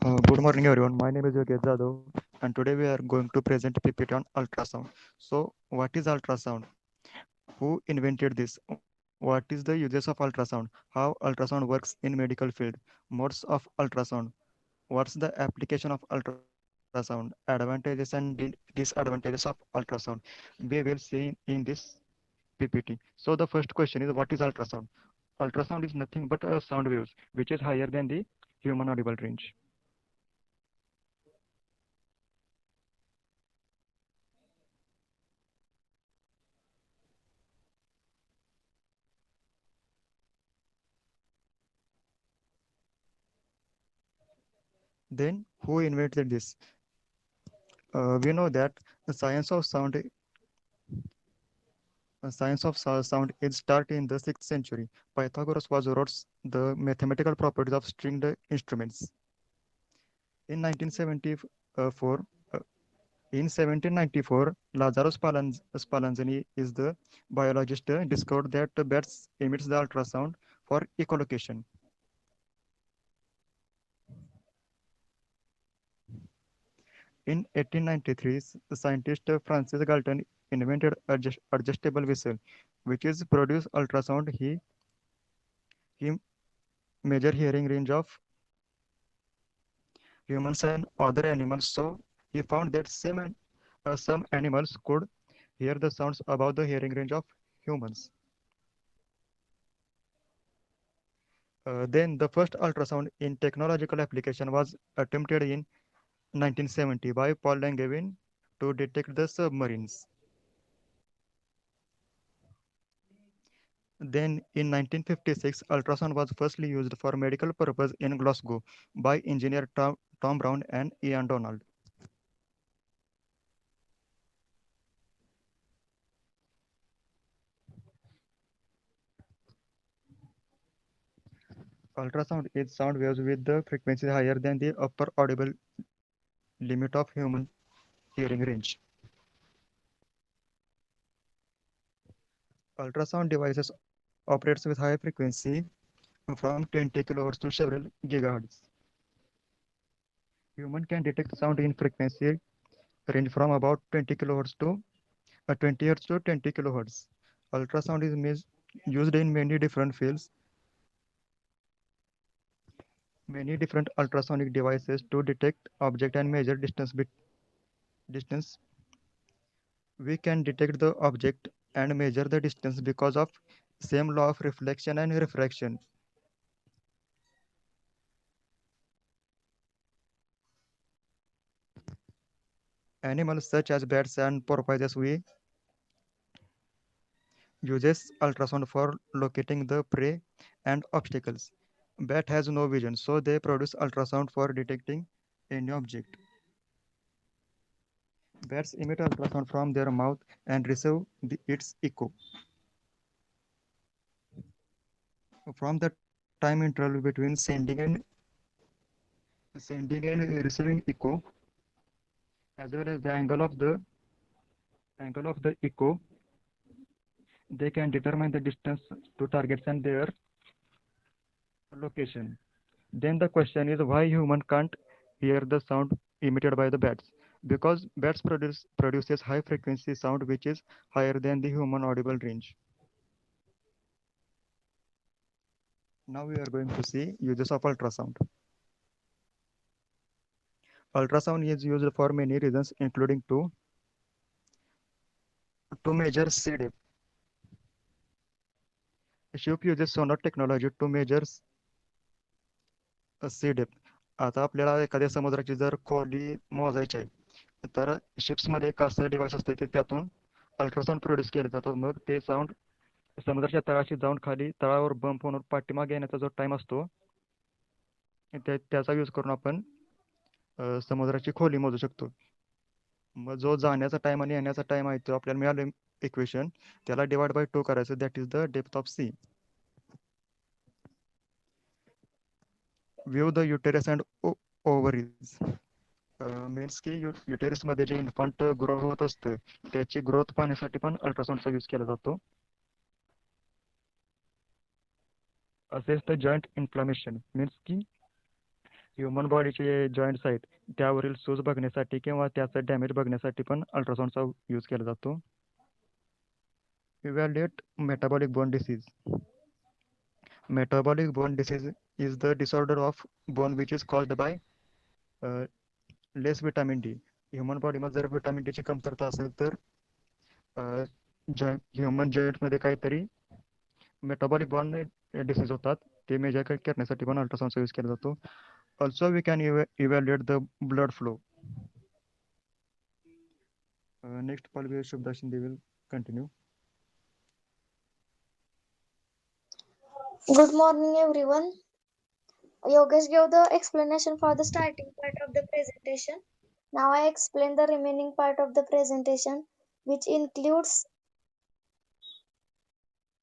Good morning, everyone. My name is Yogesh Jadhav, and today we are going to present PPT on ultrasound. So, what is ultrasound? Who invented this? What is the uses of ultrasound? How ultrasound works in medical field? Modes of ultrasound. What's the application of ultrasound? Advantages and disadvantages of ultrasound. We will see in this PPT. So, the first question is, what is ultrasound? Ultrasound is nothing but a sound waves, which is higher than the human audible range. Then, who invented this? We know that the science of sound is started in the 6th century. Pythagoras was wrote the mathematical properties of stringed instruments. In 1974, uh, in 1794, Lazarus Spallanzani is the biologist discovered that the bats emits the ultrasound for echolocation. In 1893, scientist Francis Galton invented adjustable whistle, which is produce ultrasound. He measure hearing range of humans and other animals. So he found that some animals could hear the sounds above the hearing range of humans. Then the first ultrasound in technological application was attempted in 1970 by Paul Langevin to detect the submarines. Then in 1956, ultrasound was firstly used for medical purpose in Glasgow by engineer Tom Brown and Ian Donald. Ultrasound is sound waves with the frequency higher than the upper audible limit of human hearing range. Ultrasound devices operates with high frequency from 20 kilohertz to several gigahertz. Human can detect sound in frequency range from about 20 kilohertz to 20 hertz to 20 kilohertz. Ultrasound is used in many different ultrasonic devices to detect object and measure distance. We can detect the object and measure the distance because of same law of reflection and refraction. Animals such as bats and porpoises we uses ultrasound for locating the prey and obstacles. Bat has no vision, so they produce ultrasound for detecting any object. Bats emit ultrasound from their mouth and receive its echo. From the time interval between sending and receiving echo, as well as the angle of the echo, they can determine the distance to targets and their location. Then the question is why human can't hear the sound emitted by the bats? Because bats produces high frequency sound which is higher than the human audible range. Now we are going to see uses of ultrasound. Ultrasound is used for many reasons, including to measure sea depth. Ship uses sonar technology to measure sea depth. आता आपल्याला एखाद्या समुद्राची जर खोली मोजायची आहे तर शिप्समध्ये एक असं डिव्हाइस असते ते त्यातून अल्ट्रासाऊंड प्रोड्यूस केलं जातं. मग ते साऊंड समुद्राच्या तळाशी जाऊन खाली तळावर बंप होऊन पाठीमागे येण्याचा जो टाइम असतो त्याचा यूज करून आपण समुद्राची खोली मोजू शकतो. मग जो जाण्याचा टाइम आणि येण्याचा टाइम आहे तो आपल्याला मिळालं इक्वेशन त्याला डिवाइड बाय 2 करायचं that is the depth of C. View the uterus and ovaries means की युटेरस मध्ये जे इन्फंट ग्रो होत असतं त्याची ग्रोथ पाहण्यासाठी पण अल्ट्रासाऊंडचा यूज केला जातो. असेच द जॉईंट इन्फ्लामेशन मीन्स की ह्युमन बॉडीचे जॉईंट साईट त्यावरील सूज बघण्यासाठी किंवा त्याचा डॅमेज बघण्यासाठी पण अल्ट्रासाऊंडचा यूज केला जातो. Evaluate metabolic bone disease. Metabolic bone disease is the disorder of bone which is caused by uh, less vitamin D. Human बॉडीमध्ये जर व्हिटॅमिन डीची कमतरता असेल तर ह्युमन जॉईंटमध्ये काहीतरी मेटाबॉलिक बॉन डिसीज होतात. ते मेजर करण्यासाठी पण अल्ट्रासाऊंडचा यूज केला जातो. Also we can evaluate the blood flow. Next Palvi Shubhda Shinde will continue. Good morning, everyone. Yogesh gave the explanation for the starting part of the presentation. Now I explain the remaining part of the presentation, which includes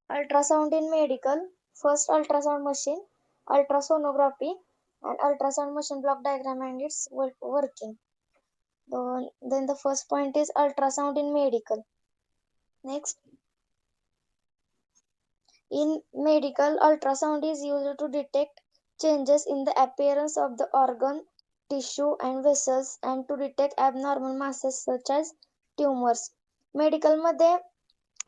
ultrasound in medical, first ultrasound machine, ultrasonography, and ultrasound machine block diagram and its working. Then the first point is ultrasound in medical. Next, in medical, ultrasound is used to detect changes in the appearance of the organ, tissue, and vessels and to detect abnormal masses such as tumors. मेडिकलमध्ये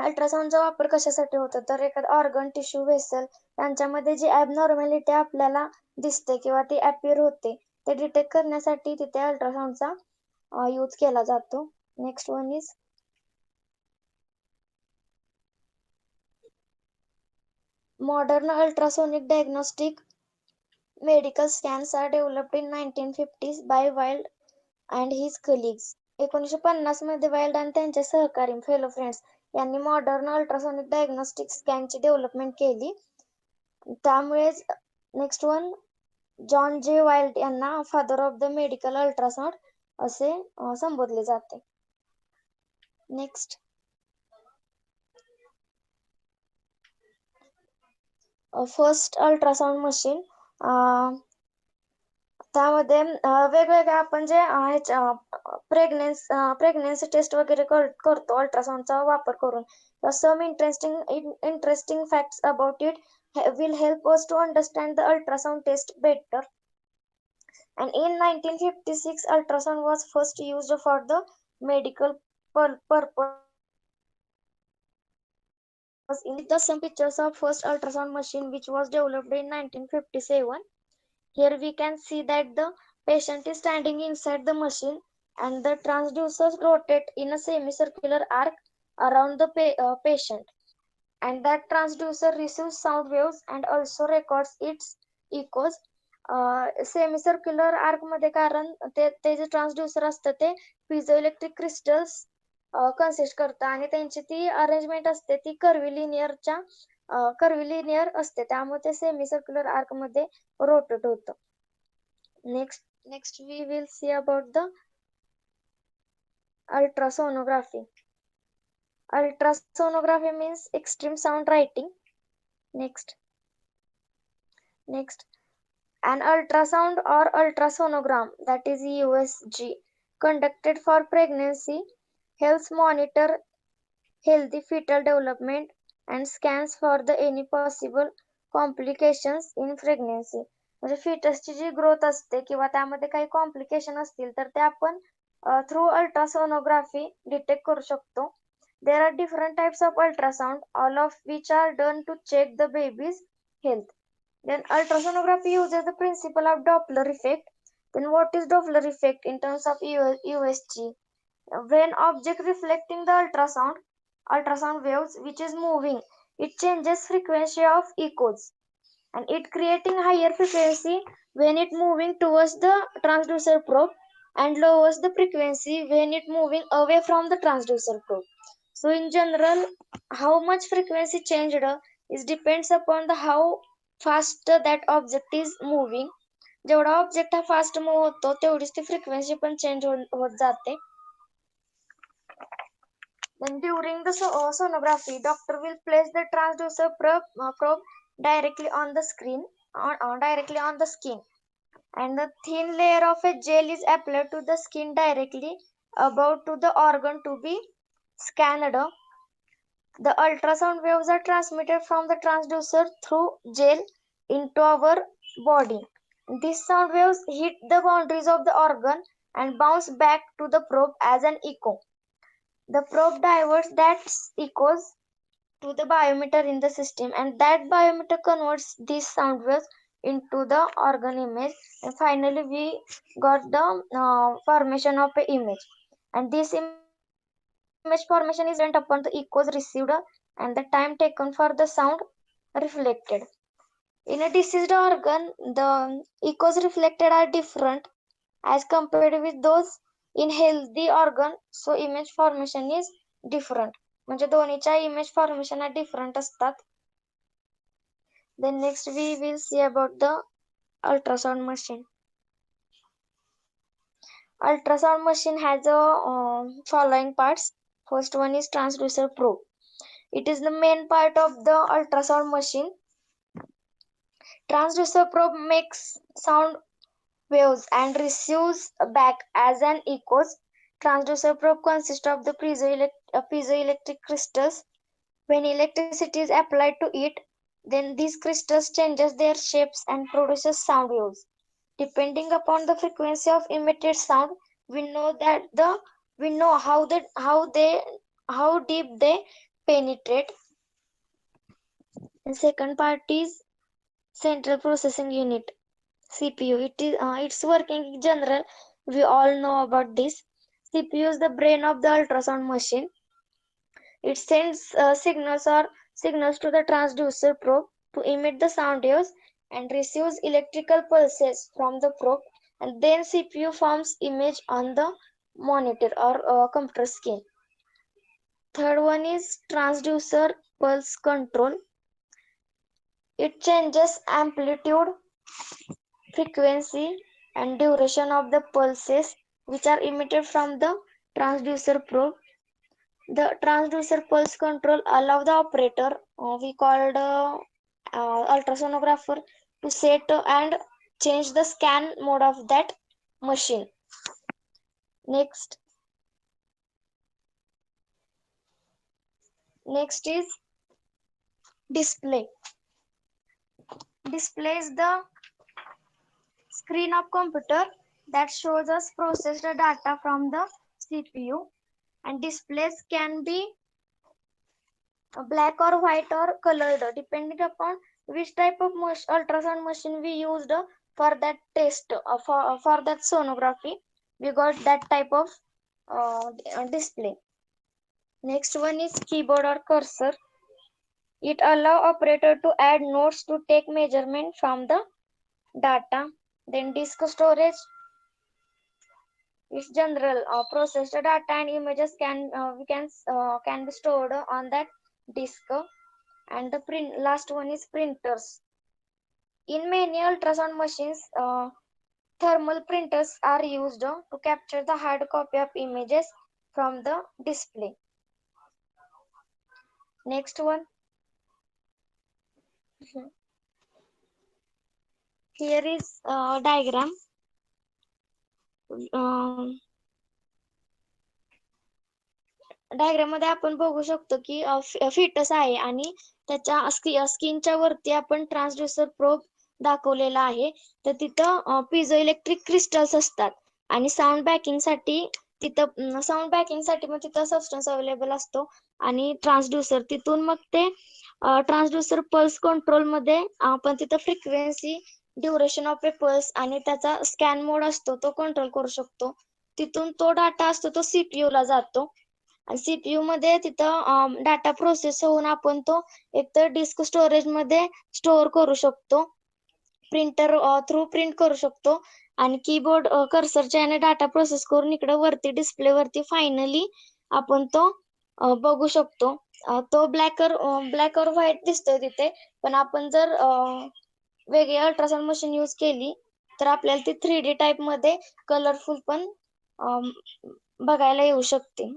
अल्ट्रासाऊंडचा वापर कशासाठी होतो तर एखादा organ tissue vessel यांच्यामध्ये जी abnormality आपल्याला दिसते किंवा ती अपीअर होते ते डिटेक्ट करण्यासाठी तिथे अल्ट्रासाऊंडचा यूज केला जातो. Next one is modern ultrasonic diagnostic medical scans are developed in 1950s by Wild and his colleagues. 1950 मध्ये वाइल्ड आणि त्यांचे सहकारी फेलो फ्रेंड्स यांनी मॉडर्न अल्ट्रासोनिक डायग्नोस्टिक स्कॅनची डेव्हलपमेंट केली. त्यामुळेच नेक्स्ट वन जॉन जे वाइल्ड यांना father of the medical ultrasound असे संबोधले जाते. नेक्स्ट फर्स्ट अल्ट्रासाउंड मशीन त्यामध्ये वेगवेगळ्या आपण जे प्रेग्नेन्सी टेस्ट वगैरे करतो अल्ट्रासाउंडचा वापर करून some interesting facts about it will help us to understand the ultrasound test better. And in 1956, ultrasound was first used for the medical purpose. In the some pictures of first ultrasound machine which was developed in 1957. Here we can see that the patient is standing inside the machine and the transducers rotate in a semicircular arc around the patient, and that transducer receives sound waves and also records its echoes. Semicircular arc मध्ये कारण ते जे transducer असतं ते piezoelectric crystals consist करतं आणि त्यांची ती अरेंजमेंट असते ती कर्व्हिलिनियर असते त्यामुळे ते सेमिसर्क्युलर आर्क मध्ये रोटेट होतं. Next we will see about the ultrasonography. Ultrasonography means extreme sound writing. Next, an ultrasound or ultrasonogram, that is USG, conducted for pregnancy helps monitor healthy fetal development and scans for the any possible complications in pregnancy. म्हणजे फिटसची जी growth असते किंवा त्यामध्ये काही complication असतील तर ते आपण through ultrasonography detect करू शकतो. There are different types of ultrasound, all of which are done to check the baby's health. Then ultrasonography uses the principle of Doppler effect. Then what is Doppler effect in terms of USG? When object reflecting the ultrasound waves which is moving, it changes frequency of echoes and it creating higher frequency when it moving towards the transducer probe and lowers the frequency when it moving away from the transducer probe. So in general, how much frequency changed is depends upon the how fast that object is moving. जेवढा object हा fast move होतो तेवढीच ती frequency पण change होत जाते. Then during the sonography, doctor will place the transducer probe directly on the directly on the skin, and the thin layer of a gel is applied to the skin directly above to the organ to be scanned. The ultrasound waves are transmitted from the transducer through gel into our body. These sound waves hit the boundaries of the organ and bounce back to the probe as an echo. The probe diverts that echoes to the biometer in the system, and that biometer converts these sound waves into the organ image, and finally we got the formation of an image. And this image formation is dependent upon the echoes received and the time taken for the sound reflected. In a diseased organ, the echoes reflected are different as compared with those in healthy organ, so image formation is different. म्हणजे दोन्हीच्या image formation are different असतात. Then next we will see about the ultrasound machine. Ultrasound machine has a following parts. First one is transducer probe. It is the main part of the ultrasound machine. Transducer probe makes sound waves and receives back as an echoes. Transducer probe consists of the piezoelectric crystals. When electricity is applied to it, then these crystals changes their shapes and produces sound waves. Depending upon the frequency of emitted sound, we know how deep they penetrate. And second part is central processing unit. CPU. Its working in general. We all know about this. CPU is the brain of the ultrasound machine. It sends signals to the transducer probe to emit the sound waves and receives electrical pulses from the probe, and then CPU forms image on the monitor or computer screen. Third one is transducer pulse control. It changes amplitude, frequency, and duration of the pulses which are emitted from the transducer probe. The transducer pulse control allow the operator, we called ultrasonographer, to set and change the scan mode of that machine. Next is display. Display is the screen of computer that shows us processed data from the CPU, and displays can be black or white or colored depending upon which type of ultrasound machine we used for that test, for that sonography. We got that type of display. Next one is keyboard or cursor. It allow operator to add notes to take measurement from the data. Then disk storage is general. Processed data and images can be stored on that disk. And the last one is printers. In many ultrasound machines, thermal printers are used to capture the hard copy of images from the display. Next one. Here is a diagram. Diagram मध्ये आपण बघू शकतो की foetus आहे आणि त्याच्या स्किनच्या वरती आपण ट्रान्सड्यूसर प्रोब दाखवलेला आहे. तर तिथं पिझो इलेक्ट्रिक क्रिस्टल्स असतात आणि साऊंड बॅकिंग साठी मग तिथं सबस्टन्स अवेलेबल असतो आणि ट्रान्सड्यूसर तिथून मग ते ट्रान्सड्यूसर पल्स कंट्रोल मध्ये आपण तिथं frequency, duration of A pulse आणि त्याचा स्कॅन मोड असतो तो कंट्रोल करू शकतो. तिथून तो डाटा असतो तो सीपीयू ला जातो. सीपीयू मध्ये तिथं डाटा प्रोसेस होऊन आपण तो एकतर डिस्क स्टोरेज मध्ये स्टोअर करू शकतो, प्रिंटर थ्रू प्रिंट करू शकतो आणि कीबोर्ड कर्सरच्या याने डाटा प्रोसेस करून इकडे वरती डिस्प्ले वरती फायनली आपण तो बघू शकतो. तो ब्लॅक और व्हाईट दिसतोय तिथे, पण आपण जर वेगळी अल्ट्रासाउंड मशीन यूज केली तर आपल्याला ती 3D टाइप मध्ये कलरफुल पण बघायला येऊ शकते.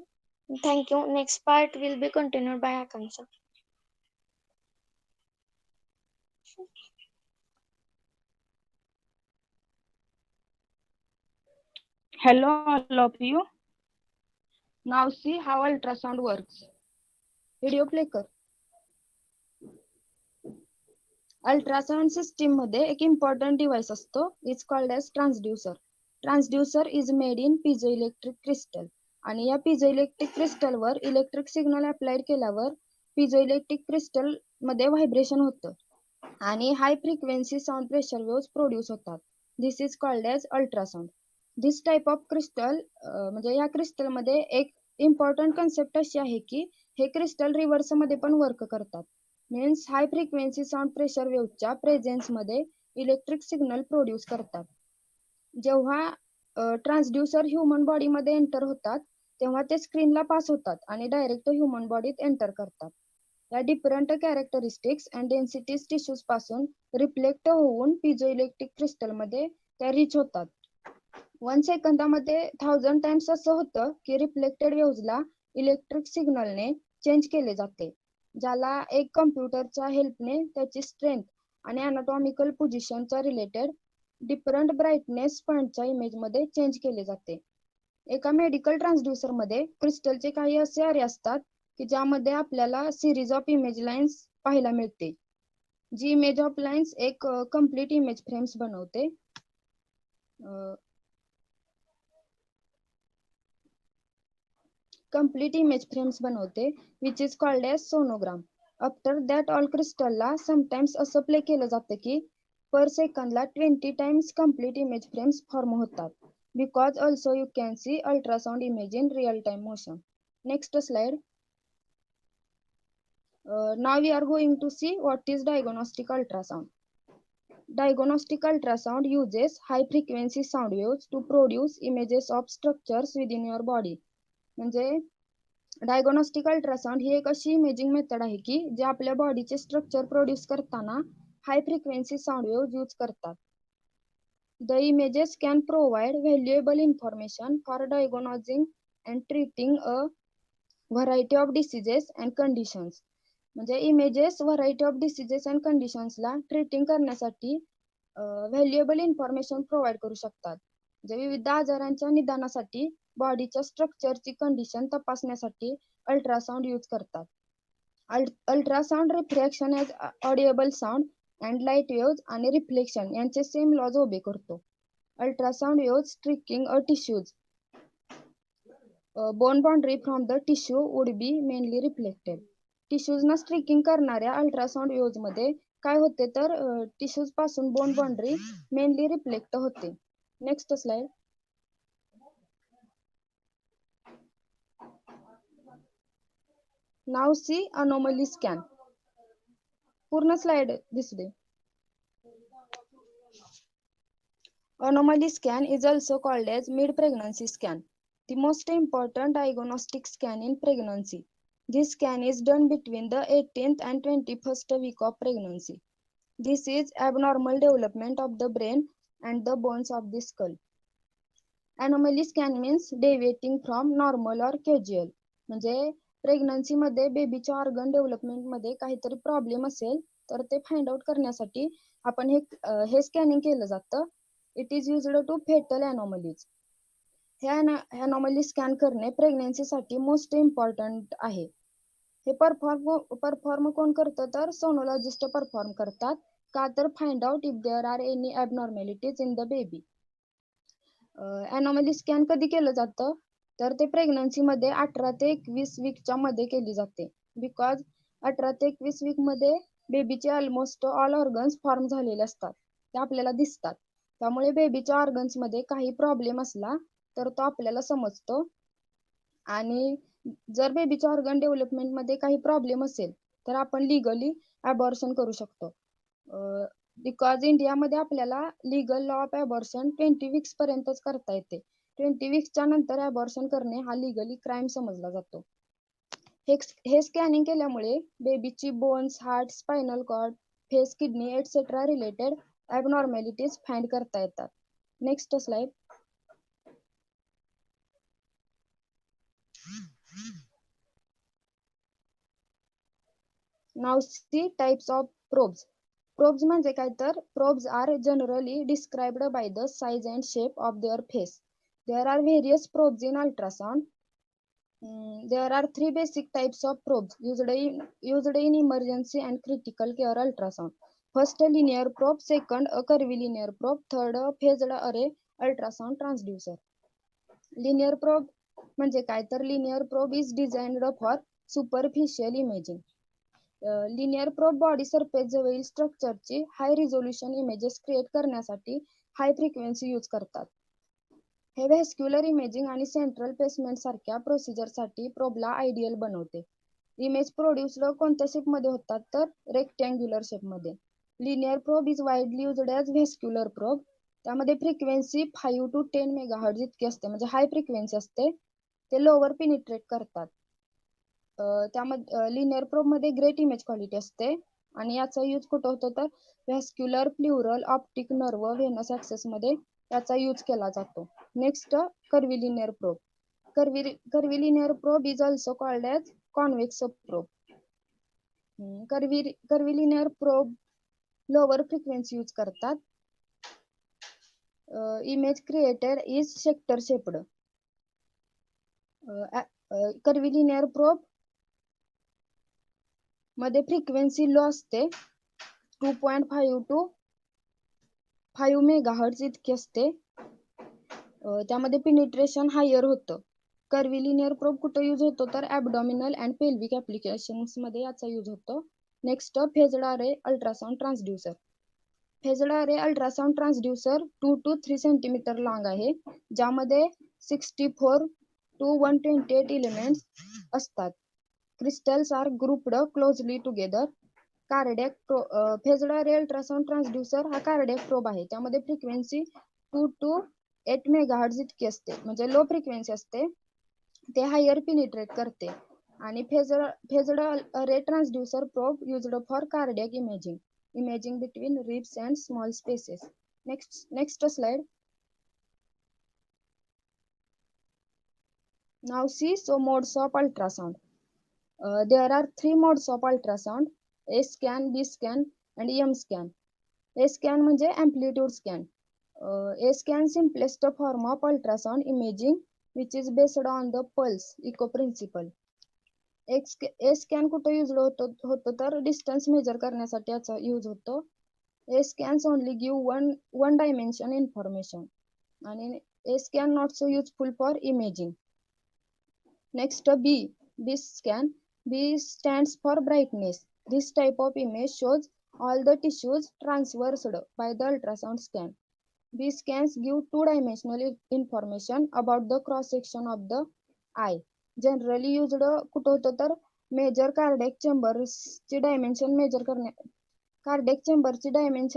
Thank you. Next part will be continued by Akansha. Hello all of you. Now see how ultrasound works. Video play कर. अल्ट्रासाउंड सिस्टीम मध्ये एक इम्पॉर्टंट डिव्हाइस असतो, it's called as transducer. Transducer is made in piezo electric crystal, आणि या piezo electric क्रिस्टलवर electric signal applied केल्यावर piezo electric crystal मध्ये vibration होतं आणि high frequency sound pressure waves produce होतात. This is called as ultrasound. This type of crystal म्हणजे या क्रिस्टलमध्ये एक इम्पॉर्टंट कन्सेप्ट अशी आहे की हे क्रिस्टल रिव्हर्स मध्ये पण वर्क करतात. मीन्स हाय फ्रिक्वेन्सी साऊंड प्रेशर वेव्हच्या प्रेझेन्स मध्ये इलेक्ट्रिक सिग्नल प्रोड्यूस करतात. जेव्हा ट्रान्सड्युसर ह्युमन बॉडीमध्ये एंटर होतात तेव्हा ते स्क्रीनला पास होतात आणि डायरेक्ट ह्युमन बॉडीत एंटर करतात. या different characteristics and densities tissues पासून रिफ्लेक्ट होऊन पिझो इलेक्ट्रिक क्रिस्टल मध्ये त्या रिच होतात. 1 सेकंदामध्ये 1000 टाइम्स असं होतं की रिफ्लेक्टेड वेव्हजला इलेक्ट्रिक सिग्नलने चेंज केले जाते, ज्याला एक कम्प्युटरच्या हेल्पने त्याची स्ट्रेंथ आणि अनाटॉमिकल पोझिशनच्या रिलेटेड डिफरंट ब्राईटनेस पॉइंटच्या इमेजमध्ये चेंज केले जाते. एका मेडिकल ट्रान्सड्युसर मध्ये क्रिस्टलचे काही असे अरे असतात की ज्यामध्ये आपल्याला सिरीज ऑफ इमेज लाईन्स पाहायला मिळते. जी इमेज ऑफ लाईन्स एक कम्प्लीट इमेज फ्रेम्स बनवते. Which is called as sonogram. After that all क्रिस्टलला समटाइम्स असं प्ले केलं जातं की पर सेकंदला 20 times complete image frames form होतात. Because also you can see ultrasound image in real time motion. Next slide. Now we are going to see what is diagnostic ultrasound. Diagnostic ultrasound uses high frequency sound waves to produce images of structures within your body. म्हणजे diagnostic ultrasound ही एक अशी imaging method आहे की जे आपल्या बॉडीचे structure produce करताना हाय frequency sound wave use करतात. The images can provide valuable information for diagnosing and treating a variety of diseases and conditions. म्हणजे images variety of diseases and कंडिशन्सला ट्रीटिंग करण्यासाठी व्हॅल्युएबल इन्फॉर्मेशन प्रोव्हाइड करू शकतात. म्हणजे विविध आजारांच्या निदानासाठी बॉडीच्या स्ट्रक्चरची कंडिशन तपासण्यासाठी अल्ट्रासाउंड यूज करतात. Ultrasound refraction as audible sound and light waves आणि रिफ्लेक्शन यांचे सेम लॉज उभे करतो. Ultrasound waves striking a tissues bone boundary from the tissue would be mainly reflected. टिश्यूजना स्ट्रिकिंग करणाऱ्या अल्ट्रासाउंड वेव्ज मध्ये काय होते तर टिश्यूज पासून बोन बाउंड्री मेनली रिफ्लेक्ट होते. Next slide. Now C anomaly scan. पूर्ण स्लाइड दिसू दे. Anomaly scan is also called as mid-pregnancy scan, the most important diagnostic scan in pregnancy. This scan is done between the 18th and 21st week of pregnancy. This is abnormal development of the brain and the bones of the skull. Anomaly scan means deviating from normal or casual. म्हणजे pregnancy मध्ये बेबीच्या organ development मध्ये काहीतरी problem असेल तर ते find out करण्यासाठी आपण हे स्कॅनिंग केलं जातं. It is used to fetal anomalies. हे अनॉमली स्कॅन करणे प्रेग्नन्सीसाठी मोस्ट इम्पॉर्टंट आहे. हे परफॉर्म कोण करतं तर सोनोलॉजिस्ट परफॉर्म करतात. का तर find out if there are any abnormalities in the baby. Anomaly scan कधी केलं जातं तर ते प्रेग्नन्सी मध्ये 18 ते 21 वीकच्या मध्ये केली जाते. बिकॉज 18 ते 21 वीक मध्ये बेबीचे ऑलमोस्ट ऑल ऑर्गन्स फॉर्म झालेले असतात, ते आपल्याला दिसतात. त्यामुळे बेबीच्या ऑर्गन्स मध्ये काही प्रॉब्लेम असला तर तो आपल्याला समजतो. आणि जर बेबीच्या ऑर्गन डेव्हलपमेंट मध्ये काही प्रॉब्लेम असेल तर आपण लिगली अबॉर्शन करू शकतो. बिकॉज इंडियामध्ये आपल्याला legal law of abortion 20 weeks पर्यंतच करता येते. 20 वीक्सच्या नंतर अबॉर्शन करणे हा लिगली क्राईम समजला जातो. हे स्कॅनिंग केल्यामुळे बेबीची bones, heart, spinal cord, face, kidney etcetera related abnormalities find करता येतात. Next slide. Now see types of probes. Probes म्हणजे काय तर probes are generally described by the size and shape of their face. There are various probes in ultrasound. There are 3 basic types of probes used in emergency and critical care ultrasound. First, a linear probe. Second, a curvilinear probe. Third, a phased array ultrasound transducer. Linear probe म्हणजे काय तर linear probe is designed for superficial imaging. Linear probe body surface जवळील स्ट्रक्चरची high resolution images create करण्यासाठी high frequency use करतात. हे vascular imaging आणि central placement सारख्या प्रोसिजरसाठी प्रोबला ideal बनवते. इमेज प्रोड्यूस्ड कोणत्या शेपमध्ये होतात तर रेक्टँग्युलर शेपमध्ये. Linear probe is widely used as vascular probe. त्यामध्ये फ्रिक्वेन्सी 5 to 10 मेगाहर्ट्ज इतकी असते, म्हणजे हाय फ्रिक्वेन्सी असते. ते लोअर पिनिट्रेट करतात. त्यामध्ये लिनियर प्रोब मध्ये ग्रेट इमेज क्वालिटी असते आणि याचा यूज कुठं होतो तर vascular, pleural, optic nerve, venous access मध्ये याचा यूज केला जातो. Next, curvilinear probe. Curvilinear probe is also called as convex probe. Curvilinear probe lower frequency use करतात. Image created is sector shaped. Curvilinear probe मध्ये frequency low असते, 2.5 to 5 megahertz इतकी असते. त्यामध्ये पिनिट्रेशन हायर होतं. कर्व्हिलिनियर प्रोब कुठं यूज होतो तर ॲबडॉमिनल अँड पेल्विक ऍप्लिकेशन्स मध्ये याचा यूज होतो. नेक्स्ट, फेज्ड अरे अल्ट्रासाउंड ट्रान्सड्युसर. फेज्ड अरे अल्ट्रासाउंड ट्रान्सड्युसर 2 to 3 सेंटीमीटर लांब आहे, ज्यामध्ये 64 to 128 एलिमेंट्स असतात. Crystals are grouped closely together. Phased अरे अल्ट्रासाउंड ट्रान्सड्युसर हा कार्डियक प्रोब आहे. त्यामध्ये फ्रिक्वेन्सी 2 to 8 मेगाहर्ट्ज इतकी असते, म्हणजे लो फ्रिक्वेन्सी असते. ते हायर पिनिट्रेट करते. आणि phased array transducer probe used for cardiac imaging between ribs and small spaces. Next slide. Now see modes of ultrasound. There are 3 modes of ultrasound: A scan, B scan and M scan. A scan म्हणजे amplitude scan. A scan simplest form of ultrasound imaging which is based on the pulse echo principle. A scan कुठे use होतो तर distance major करण्यासाठी याचा use होतो. A scans only give one dimension information आणि A scan not so useful for imaging. Next, B scan. B stands for brightness. This type of image shows all the tissues traversed by the ultrasound scan. B scans give two-dimensional information about the cross section of the eye. Generally used कुठं होतं तर major cardiac चेंबरची dimension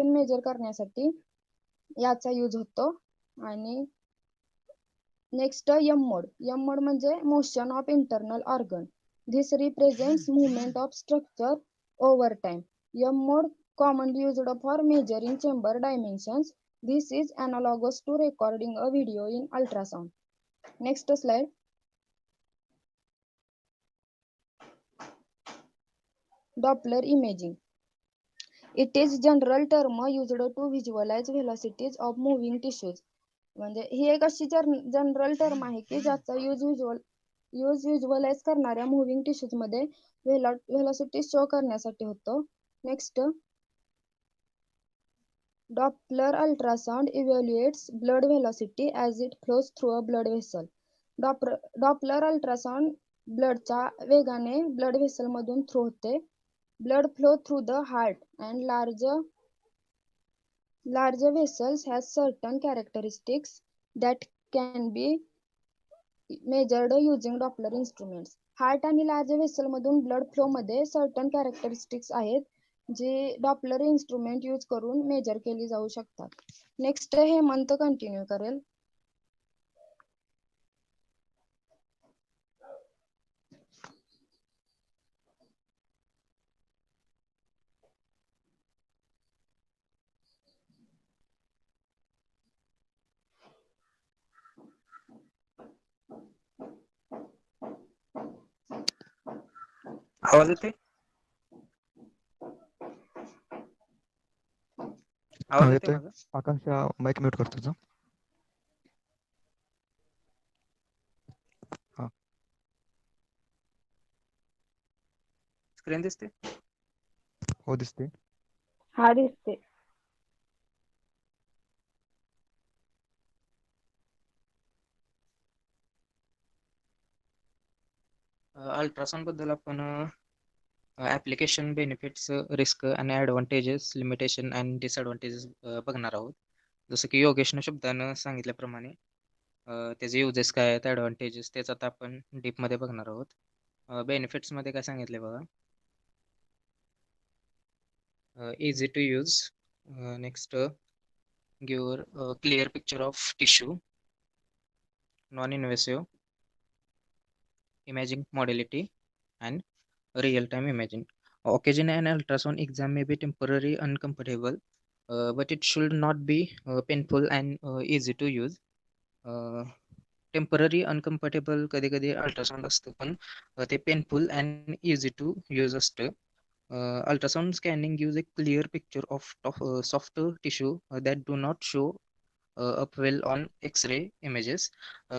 major करण्यासाठी याचा use होतो. आणि next, M मोड म्हणजे motion of internal organ. This represents movement of structure over time. M mode commonly used for measuring chamber dimensions. This is analogous to recording a video in ultrasound. Next slide. Doppler imaging. It is general term used to visualize velocities of moving tissues. म्हणजे ही एक अशी general term आहे की ज्याचा use visualise करणाऱ्या moving tissues मध्ये velocity show करण्यासाठी होतो. Next, Doppler ultrasound evaluates blood velocity as it flows through a blood vessel. Doppler ultrasound ब्लडच्या वेगाने ब्लड व्हेसल मधून थ्रू होते. Blood flow through the heart and large vessels has certain characteristics that can be measured using Doppler instruments. Heart आणि large vessel मधून blood flow मध्ये certain characteristics आहेत जे Doppler instrument use करून major केली जाऊ शकतात. नेक्स्ट, हेमंत कंटिन्यू करेल. आवाज येते? आवाज येते माझा? आकांक्षा माईक म्यूट कर तुझा. स्क्रीन दिसते? हो दिसते. हा दिसते. अल्ट्रासाऊंड बद्दल आपण ऍप्लिकेशन, बेनिफिट्स, रिस्क आणि ॲडव्हान्टेजेस, लिमिटेशन अँड डिसएडव्हान्टेजेस बघणार आहोत. जसं की योगेशनं शब्दानं सांगितल्याप्रमाणे त्याचे युजेस काय आहेत, ॲडव्हान्टेजेस, त्याचं आता आपण डीपमध्ये बघणार आहोत. बेनिफिट्समध्ये काय सांगितले बघा. Easy to use. Next, give clear picture of tissue. Non invasive. imaging modality and real-time imaging. Occasionally, an ultrasound exam may be temporary uncomfortable, but it should not be painful and easy to use. Temporary uncomfortable कधी कधी ultrasound असतं, पण ते painful and easy to use असतं. Ultrasound scanning gives a clear picture of soft tissue that do not show up well on X-ray images.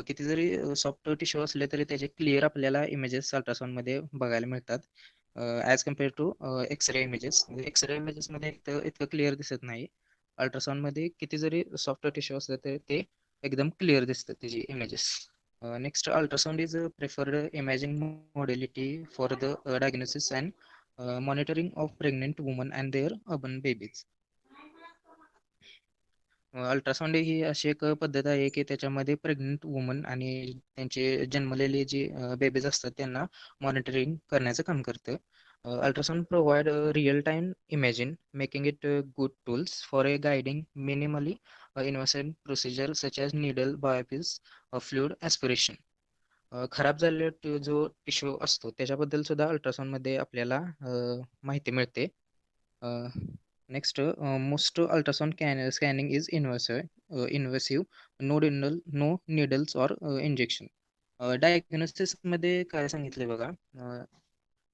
किती जरी soft tissue असले तरी त्याचे क्लिअर आपल्याला इमेजेस अल्ट्रासाऊंडमध्ये बघायला मिळतात as compare to X-ray images. X-ray इमेजेसमध्ये इतकं क्लिअर दिसत नाही. अल्ट्रासाऊंडमध्ये किती जरी सॉफ्ट टिश्यू असलं तरी ते एकदम क्लिअर दिसतं त्याची images. Next, ultrasound is preferred imaging modality for the diagnosis and monitoring of pregnant woman and their unborn babies. Ultrasound ही अशी एक पद्धत आहे की त्याच्यामध्ये प्रेग्नंट वुमन आणि त्यांचे जन्मलेले जे बेबीज असतात त्यांना मॉनिटरिंग करण्याचं काम करतं. Ultrasound provide real time imaging, making it good tools for a guiding minimally invasive procedure such as needle biopsies, fluid aspiration. खराब झालेला जो टिश्यू असतो त्याच्याबद्दल सुद्धा अल्ट्रासाऊंडमध्ये आपल्याला माहिती मिळते. Next, most ultrasound scanning is invasive, no needles or injection. डायग्नोसिसमध्ये काय सांगितले बघा.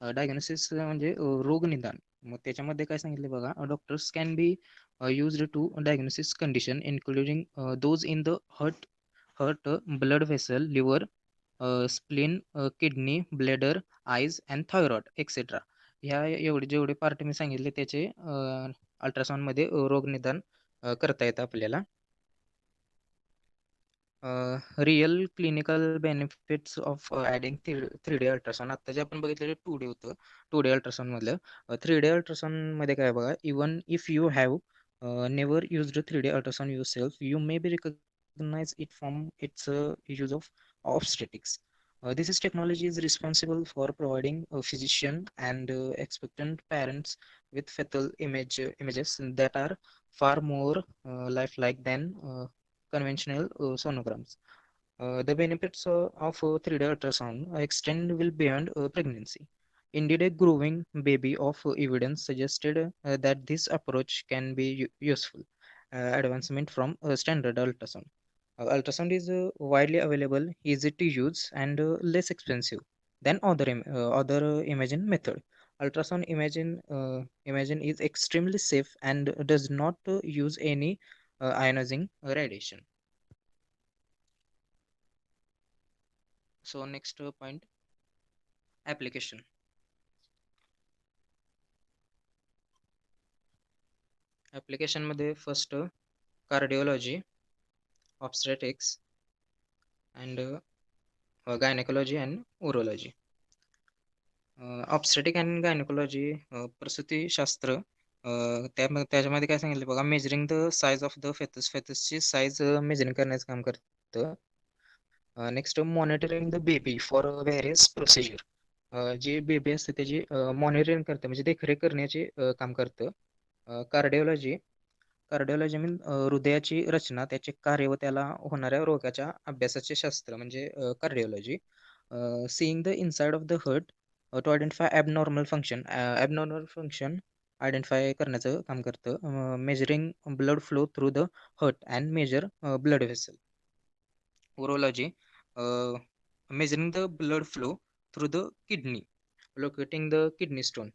डायग्नोसिस म्हणजे रोग निदान. मग त्याच्यामध्ये काय सांगितले बघा. Doctors can be used to diagnosis condition including those in the heart, blood vessel, liver, spleen, kidney, bladder, eyes and thyroid etc. ह्या जेवढे पार्ट मी सांगितले त्याचे अल्ट्रासाऊंडमध्ये रोग निदान करता येतं आपल्याला. Real clinical benefits of adding 3D ultrasound. आता जे आपण बघितलेलं 2D होतं, 2D अल्ट्रासाऊंडमधलं. 3D अल्ट्रासाऊंडमध्ये काय बघा. Even if you have never used a 3D ultrasound yourself, you may be recognize it from its use of obstetrics. This is technology is responsible for providing a physician and expectant parents with fetal images that are far more lifelike than conventional sonograms. The benefits of 3D ultrasound extend well beyond pregnancy. Indeed, a growing baby of evidence suggested that this approach can be useful. Advancement from standard ultrasound. Ultrasound is widely available, easy to use, and less expensive than other imaging method. Ultrasound imaging is extremely safe and does not use any ionizing radiation. So next point, application. ॲप्लिकेशनमध्ये first cardiology, obstetrics and gynaecology and urology. Obstetric and gynaecology प्रसूतीशास्त्र. त्याच्यामध्ये काय सांगितलं बघा. Measuring the size of the फेटसची size measuring करण्याचं काम करतं. Next, monitoring the baby for various procedure. जी बेबी असते त्याची मॉनिटरिंग करतं म्हणजे देखरेख करण्याचे काम करतं. कार्डिओलॉजी मीन हृदयाची रचना, त्याचे कार्य व त्याला होणाऱ्या रोगाच्या अभ्यासाचे शास्त्र म्हणजे cardiology. Seeing the inside of the heart to identify abnormal function identify करण्याचं काम करतं. Measuring blood flow through the heart and major blood vessel. Urology, measuring the blood flow through the kidney, locating the kidney stone.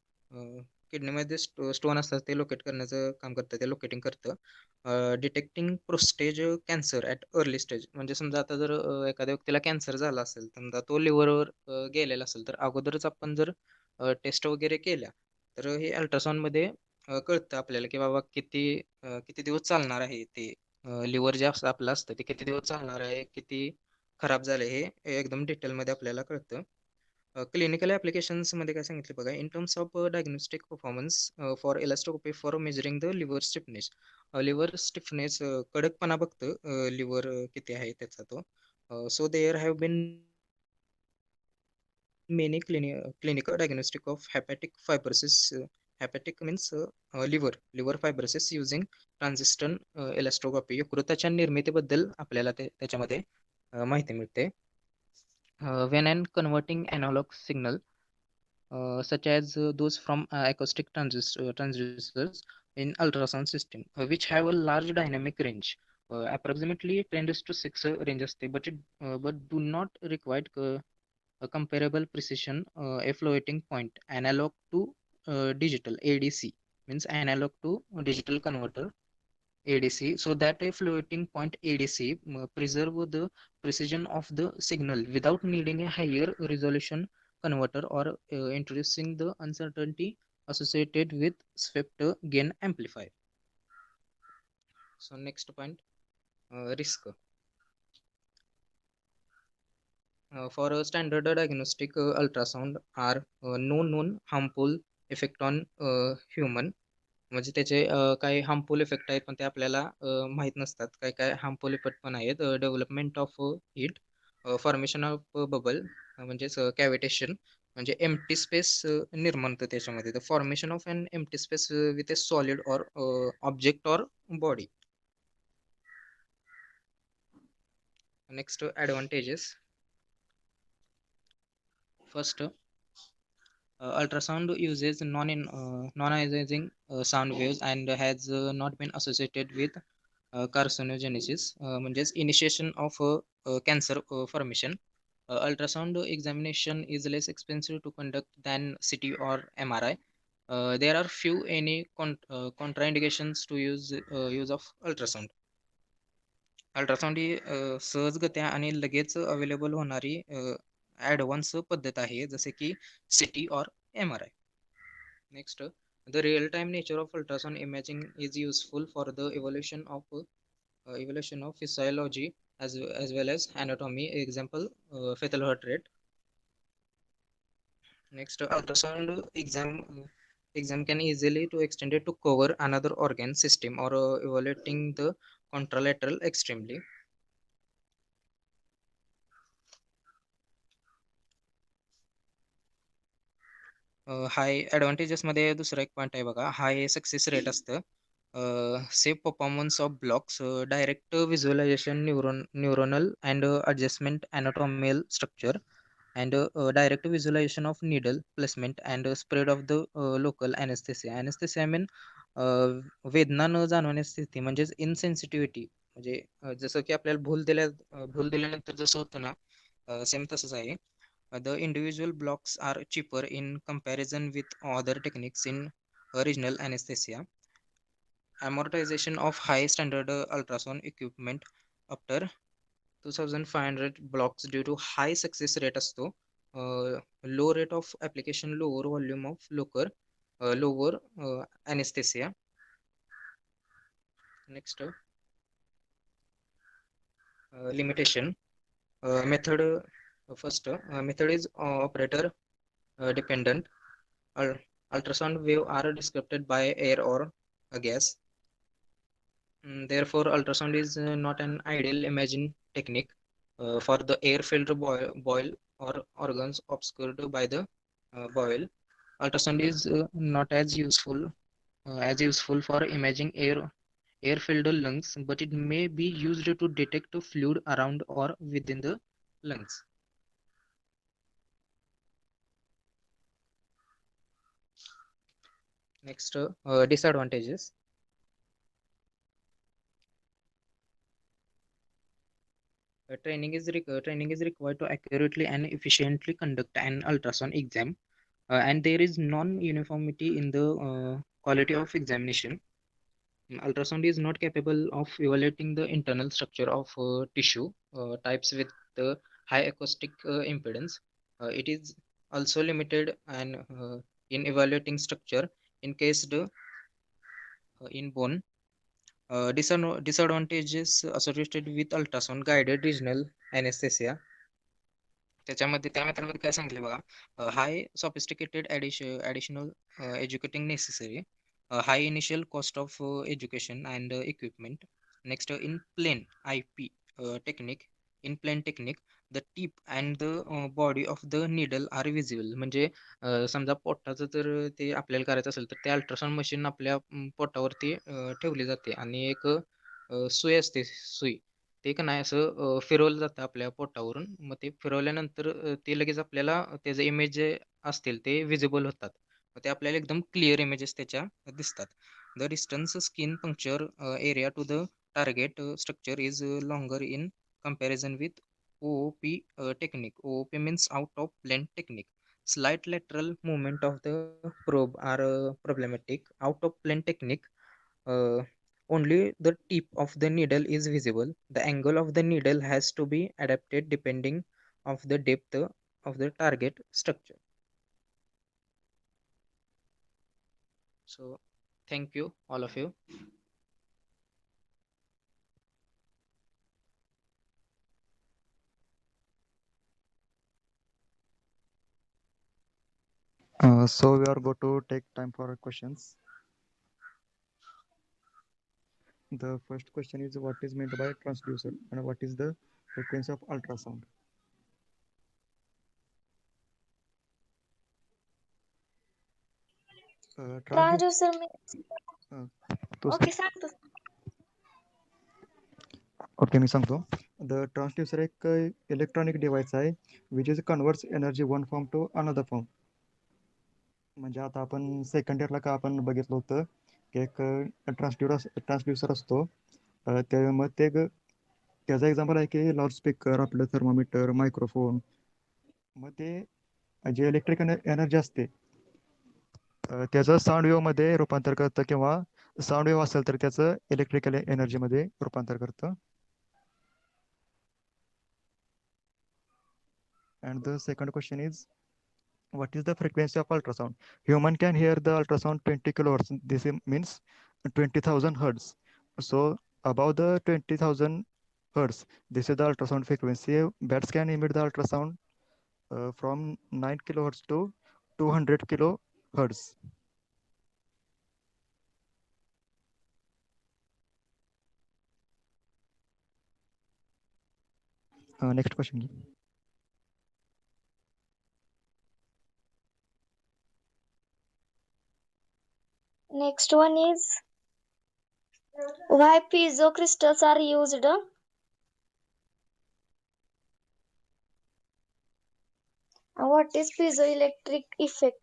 किडनीमध्ये stone असतात ते locate करण्याचं काम करतं, ते लोकेटिंग करतं. Detecting prostate cancer at early stage. म्हणजे समजा आता जर एखाद्या व्यक्तीला कॅन्सर झाला असेल, समजा तो लिव्हरवर गेलेला असेल, तर अगोदरच आपण जर टेस्ट वगैरे केल्या तर हे अल्ट्रासाऊंडमध्ये कळतं आपल्याला की बाबा किती दिवस चालणार आहे ते लिव्हर जे असतं आपलं असतं ते किती दिवस चालणार आहे, किती खराब झालं हे एकदम डिटेलमध्ये आपल्याला कळतं. क्लिनिकल ॲप्लिकेशन्समध्ये काय सांगितलं बघा, in terms of diagnostic performance for elastoscopy for measuring the liver stiffness. Liver stiffness कडकपणा बघतं लिव्हर किती आहे त्याचा तो. So there have been many clinical diagnostic of hepatic fibrosis. Hepatic means liver fibrosis using ट्रान्झिस्टन एलास्ट्रोस्कोपी. यकृताच्या निर्मितीबद्दल आपल्याला त्याच्यामध्ये माहिती मिळते. When and converting analog signal such as those from acoustic transducers in ultrasound system, which have a large dynamic range, approximately 10⁶ range असते, but do not require a comparable precision, a floating point analog to digital ADC, means analog to digital converter ADC, so that a floating point ADC preserve the precision of the signal without needing a higher resolution converter or introducing the uncertainty associated with swept gain amplifier. So next point, risk. For a standard diagnostic ultrasound are no known harmful effect on human. म्हणजे त्याचे काही harmful effect आहेत पण ते आपल्याला माहीत नसतात. काय काय हार्मफुल इफेक्ट पण आहेत. Development of heat, formation of bubble म्हणजेच कॅव्हिटेशन, म्हणजे एम्प्टी स्पेस निर्माण होतं त्याच्यामध्ये. The formation of an empty space with a solid or object or body. Next advantages. First, ultrasound uses non-ionizing sound waves and has not been associated with carcinogenesis, म्हणजेच initiation of cancer formation. Ultrasound examination is less expensive to conduct than CT or MRI. There are few any contraindications to use of ultrasound. Ultrasound ही सहजगत्या आणि लगेच available होणारी advance पद्धत आहे, जसे की सिटी और MRI. Next, the real time nature of ultrasound imaging is useful for the evaluation of physiology as well as anatomy. Example, fetal heart rate. Next, ultrasound exam can easily to extend it to cover another organ system or evaluating the contralateral extremely. High ॲडव्हान्टेजेसमध्ये दुसरा एक point आहे बघा, high success rate असतं. Safe performance of blocks, direct visualization neuronal and adjustment anatomical structure, and direct visualization of needle placement and spread of the local anaesthesia. Anaesthesia mean वेदना न जाणवण्याची स्थिती, म्हणजेच इनसेन्सिटिव्हिटी. म्हणजे जसं की आपल्याला भूल दिल्यानंतर जसं होतं ना, सेम तसंच आहे. The individual blocks are cheaper in comparison with other techniques in regional anesthesia. Amortization of high standard ultrasound equipment after 2500 blocks due to high success rate असतो. Low rate of application, lower volume of lower anesthesia. Next, limitation. Method. First, method is operator dependent. Ultrasound wave are described by air or a gas. Therefore, ultrasound is not an ideal imaging technique for the air-filled boil or organs obscured by the boil. Ultrasound is not as useful for imaging air-filled lungs, but it may be used to detect fluid around or within the lungs. Next, disadvantages. Training is required to accurately and efficiently conduct an ultrasound exam, and there is non-uniformity in the quality of examination. Ultrasound is not capable of evaluating the internal structure of tissue types with the high acoustic impedance. It is also limited and in evaluating structure in case the in bone. Disadvantages associated with ultrasound guided regional anesthesia. त्याच्यामध्ये त्या मेथडमध्ये काय सांगितले बघा, high sophisticated additional educating necessary, high initial cost of education and equipment. Next in plane IP technique, in plane technique the tip and the body of the needle are visible. म्हणजे समजा पोटाचं जर ते आपल्याला करायचं असेल तर ते अल्ट्रासाऊंड मशीन आपल्या पोटावरती ठेवली जाते आणि एक सुई असते, सुई ते का नाही असं फिरवलं जातं आपल्या पोटावरून. मग ते फिरवल्यानंतर ते लगेच आपल्याला त्याचे इमेज जे असतील ते विजिबल होतात. मग ते आपल्याला एकदम क्लिअर इमेजेस त्याच्या दिसतात. The distance skin puncture area to the target structure is longer in comparison with OOP technique. OOP means out of plane technique. Slight lateral movement of the probe are problematic. Out of plane technique, uh, only the tip of the needle is visible. The angle of the needle has to be adapted depending of the depth of the target structure. So, thank you, all of you. So we are going to take time for questions. The first question is what is meant by transducer and what is the frequency of ultrasound? Transducer तो okay सांगतो. Okay मी सांगतो. The transducer एक electronic device आहे which is converts energy one form to another form. म्हणजे आता आपण second इयरला का आपण बघितलं होतं की एक ट्रान्सड्यूसर असतो. ते मग ते त्याचा एक्झाम्पल आहे की लाऊडस्पीकर, आपलं थर्मोमीटर, मायक्रोफोन. मग ते जे इलेक्ट्रिक एनर्जी असते त्याचं साऊंड वेव्हमध्ये रूपांतर करतं किंवा साऊंड वेव्ह असेल तर त्याचं इलेक्ट्रिकल एनर्जीमध्ये रूपांतर करतं. And the second question is, what is the frequency of ultrasound? Human can hear the ultrasound 20 kilohertz. This means 20,000 hertz. So above the 20,000 hertz, this is the ultrasound frequency. Bats can emit the ultrasound from 9 kilohertz to 200 kilohertz. Next question. Next one is why piezo crystals are used. What is piezoelectric effect?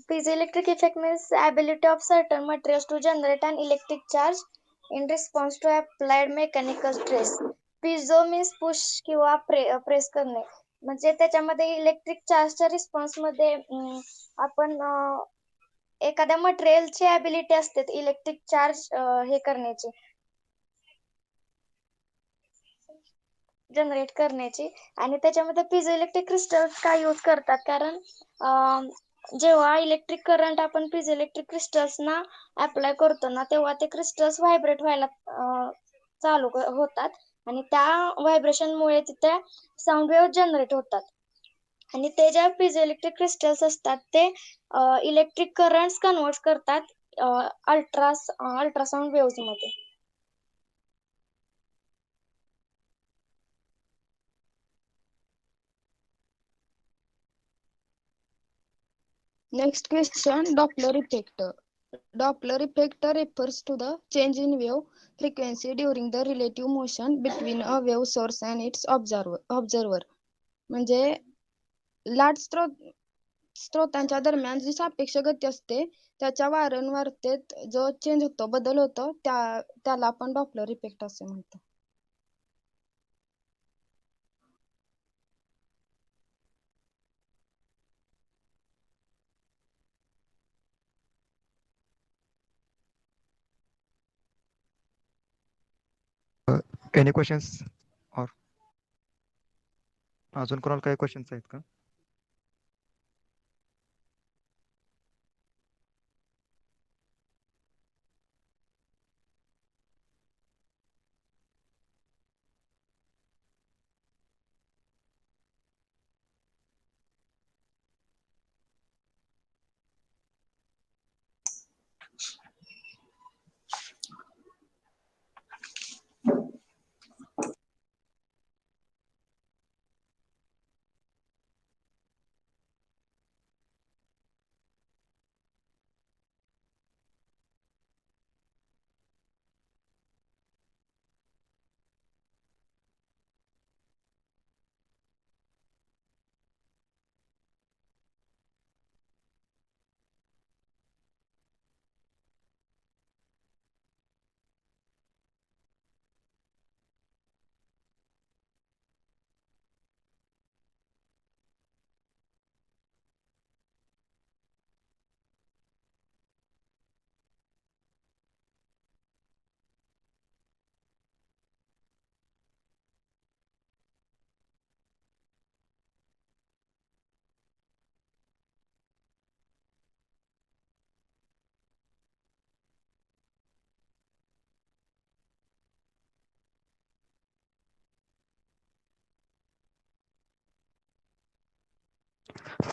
Piezoelectric effect means ability of certain materials to generate an electric charge in response to applied mechanical stress. Piezo means push किंवा press करणे. म्हणजे त्याच्यामध्ये electric चार्जच्या response मध्ये आपण एखाद्या मटेरियलची ability असते इलेक्ट्रिक चार्ज हे करण्याची, जनरेट करण्याची. आणि त्याच्यामध्ये पिझो इलेक्ट्रिक क्रिस्टल्स का यूज करतात, कारण जेव्हा इलेक्ट्रिक करंट आपण पिझो इलेक्ट्रिक क्रिस्टल्सना अप्लाय करतो ना, तेव्हा ते क्रिस्टल्स व्हायब्रेट व्हायला चालू होतात आणि त्या व्हायब्रेशनमुळे तिथे साऊंड वेव्ह जनरेट होतात. आणि ते ज्या पिझो इलेक्ट्रिक क्रिस्टल्स असतात ते इलेक्ट्रिक करंट्स कन्वर्ट करतात अल्ट्रासाऊंड वेव्हज मध्ये. Next question, Doppler effect. Doppler effect refers to the change in wave frequency during the relative motion between a wave source and its observer. म्हणजे लाट स्रोतांच्या दरम्यान जी सापेक्ष गती असते त्याच्या वारंवारतेत जो चेंज होतो, बदल होतो, त्याला आपण डॉपलर इफेक्ट असे म्हणतो. Any questions or अजून कोणाला काही क्वेश्चन्स आहेत का?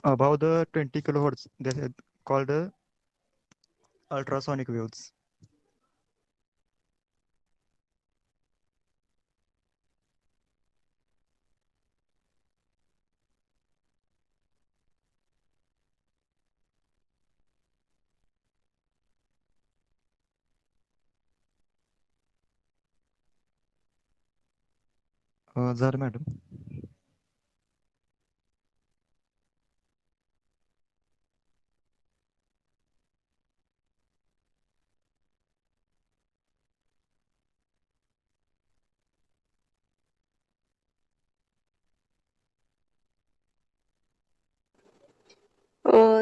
above the 20 kilohertz, they are called ultrasonic waves. झालं मॅडम.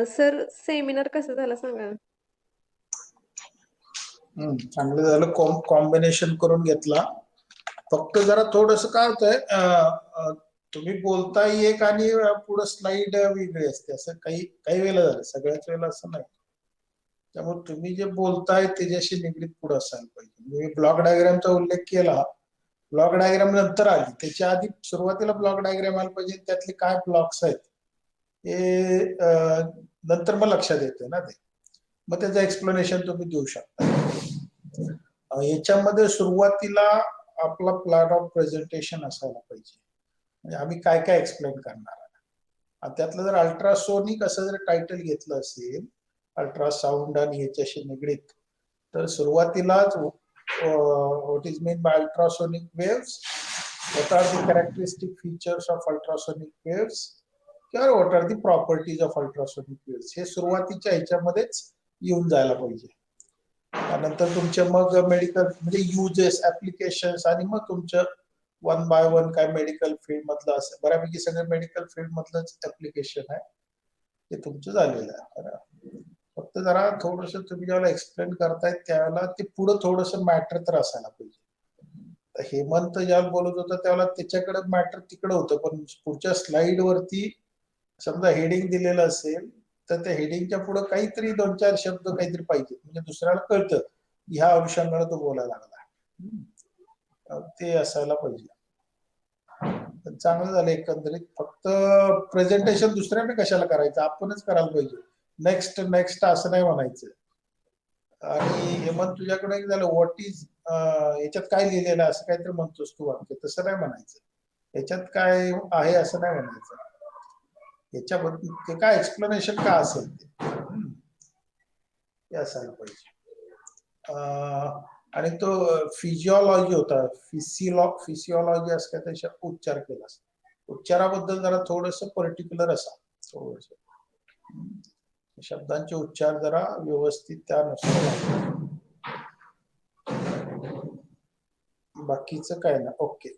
सर सेमिनार कसं झालं सांगा. चांगलं झालं, कॉम्बिनेशन करून घेतला. फक्त जरा थोडस काय होतंय, तुम्ही बोलताय एक आणि पुढे स्लाइड वेगळी असते, असं काही काही वेळेला झालं, सगळ्याच वेळेला असं नाही. त्यामुळे तुम्ही जे बोलताय त्याच्याशी निगडीत पुढे असायला पाहिजे. मी ब्लॉक डायग्रामचा उल्लेख केला, ब्लॉक डायग्राम नंतर आली, त्याच्या आधी सुरुवातीला ब्लॉक डायग्राम आला पाहिजे, त्यातले काय ब्लॉक्स आहेत हे नंतर मग लक्षात येते ना ते, मग त्याचं एक्सप्लेनेशन तुम्ही देऊ शकता. याच्यामध्ये सुरुवातीला आपला प्लॅन ऑफ प्रेझेंटेशन असायला पाहिजे, म्हणजे आम्ही काय काय एक्सप्लेन करणार आहे. त्यातलं जर अल्ट्रासोनिक असं जर टायटल घेतलं असेल, अल्ट्रासाऊंड आणि याच्याशी निगडीत, तर सुरुवातीलाच what is mean by ultrasonic waves, what are the characteristic features of ultrasonic waves, किंवा what are the properties of ultrasonic waves, हे सुरुवातीच्या ह्याच्यामध्येच येऊन जायला पाहिजे. त्यानंतर तुमचे मग मेडिकल म्हणजे युजेस, ऍप्लिकेशन्स, आणि मग तुमचं वन बाय वन काय मेडिकल फील्ड मधलं असं बऱ्यापैकी सगळं मेडिकल फील्ड मधलंच ऍप्लिकेशन आहे ते तुमचं झालेलं आहे. फक्त जरा थोडस तुम्ही ज्यावेळेला एक्सप्लेन करतायत त्यावेळेला ते पुढं थोडस मॅटर तर असायला पाहिजे. हेमंत ज्यावेळेला बोलत होता त्यावेळेला त्याच्याकडे मॅटर तिकडं होतं, पण पुढच्या स्लाइड वरती समजा हेडिंग दिलेलं असेल तर त्या हेडिंगच्या पुढे काहीतरी 2-4 शब्द काहीतरी पाहिजे, म्हणजे दुसऱ्याला कळतं ह्या अनुषंगाने तो बोलायला लागला, ते असायला पाहिजे. चांगलं झालं एकंदरीत. फक्त प्रेझेंटेशन दुसऱ्याने कशाला करायचं, आपणच करायला पाहिजे. नेक्स्ट नेक्स्ट असं नाही म्हणायचं. आणि हेमंत तुझ्याकडे एक झालं, व्हॉट इज याच्यात काय लिहिलेलं असं काहीतरी म्हणतोस तू वाक्य, तसं नाही म्हणायचं. याच्यात काय आहे असं नाही म्हणायचं, याच्याबद्दल ते काय एक्सप्लेनेशन काय असेल ते असायला पाहिजे. आणि तो फिजिओलॉजी होता, फिजिओलॉजी असं काय त्याच्या उच्चार केला, उच्चाराबद्दल जरा थोडस पर्टिक्युलर असा, थोडस शब्दांचे उच्चार जरा व्यवस्थित त्यानुसार. बाकीचं काय ना ओके.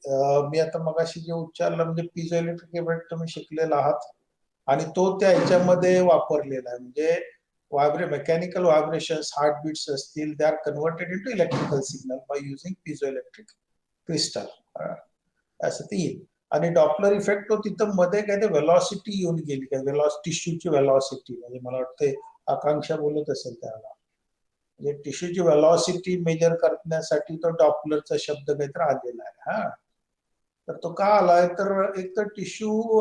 मी आता मगाशी जे उच्चारलं म्हणजे पिझो इलेक्ट्रिक इफेक्ट तुम्ही शिकलेला आहात आणि तो त्या ह्याच्यामध्ये वापरलेला आहे, म्हणजे मेकॅनिकल व्हायब्रेशन्स, हार्ट बीट्स असतील, they are converted into electrical signal by using piezo electric crystal, असं ते येईल. आणि डॉपलर इफेक्ट तो तिथं मध्ये काय ते वेलॉसिटी येऊन गेली, काय टिश्यूची वेलॉसिटी, म्हणजे मला वाटतं आकांक्षा बोलत असेल त्याला, म्हणजे टिश्यूची वेलॉसिटी मेजर करण्यासाठी तो डॉपलरचा शब्द काहीतरी आलेला आहे. हा, तर तो का आलाय, तर एक तर टिश्यू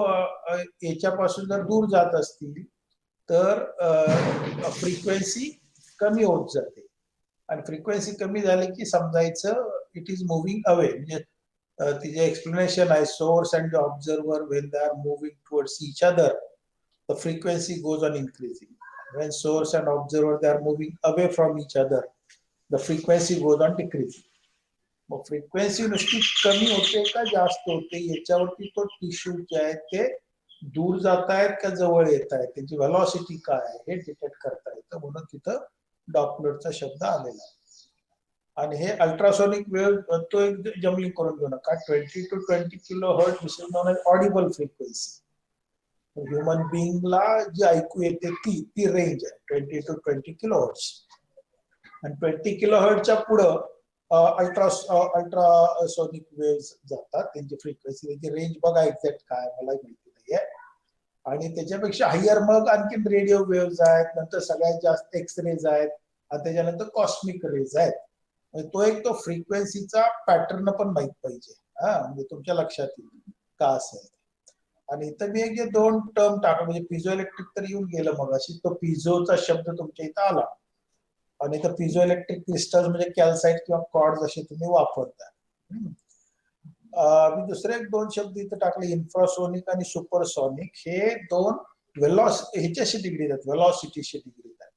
याच्यापासून जर दूर जात असतील तर फ्रिक्वेन्सी कमी होत जाते, आणि फ्रिक्वेन्सी कमी झाली की समजायचं इट इज मुव्हिंग अवे. म्हणजे तिचे एक्सप्लेनेशन आहे, source and observer when they are moving towards each other the frequency goes on increasing. When source and observer they are moving away from each other, the frequency goes on decreasing. मग frequency नुसती कमी होते का जास्त होते याच्यावरती तो tissue जे आहे ते दूर जात आहेत का जवळ येत आहेत, त्याची व्हेलॉसिटी काय आहे हे डिटेक्ट करता येतं, म्हणून तिथं डॉपलरचा शब्द आलेला आहे. आणि हे अल्ट्रासोनिक वेव्ह तो एक जमलिंग करून घेऊ नका, 20 to 20 kilohertz this is non as audible frequency. Human बिंगला जी ऐकू येते ती रेंज आहे 20 to 20 किलोहर्ट्झ, आणि 20 किलोहर्ट्झच्या पुढं अल्ट्रासोनिक वेव्स जातात, त्यांची फ्रिक्वेन्सी, त्यांची रेंज बघा एक्झॅक्ट काय मला माहिती नाहीये. आणि त्याच्यापेक्षा हायर मग आणखी रेडिओ वेव्स आहेत, नंतर सगळ्यात जास्त एक्सरेज आहेत, आणि त्याच्यानंतर कॉस्मिक रेज आहेत. म्हणजे तो एक तो फ्रिक्वेन्सीचा पॅटर्न पण माहित पाहिजे, हा, म्हणजे तुमच्या लक्षात येईल का असेल. आणि इथं मी एक दोन टर्म टाकले म्हणजे पिझो इलेक्ट्रिक तर येऊन गेलं मग अशी तो पिझोचा शब्द तुमच्या इथं आला आणि तर पिझो इलेक्ट्रिक क्रिस्टल्स म्हणजे कॅल्साइट किंवा कॉर्ड्स असे तुम्ही वापरता. मी दुसरे एक दोन शब्द इथं टाकले इन्फ्रासोनिक आणि सुपरसोनिक हे दोन ह्याच्याशी निगडीत आहेत व्हेलॉसिटीशी निगडीत आहेत.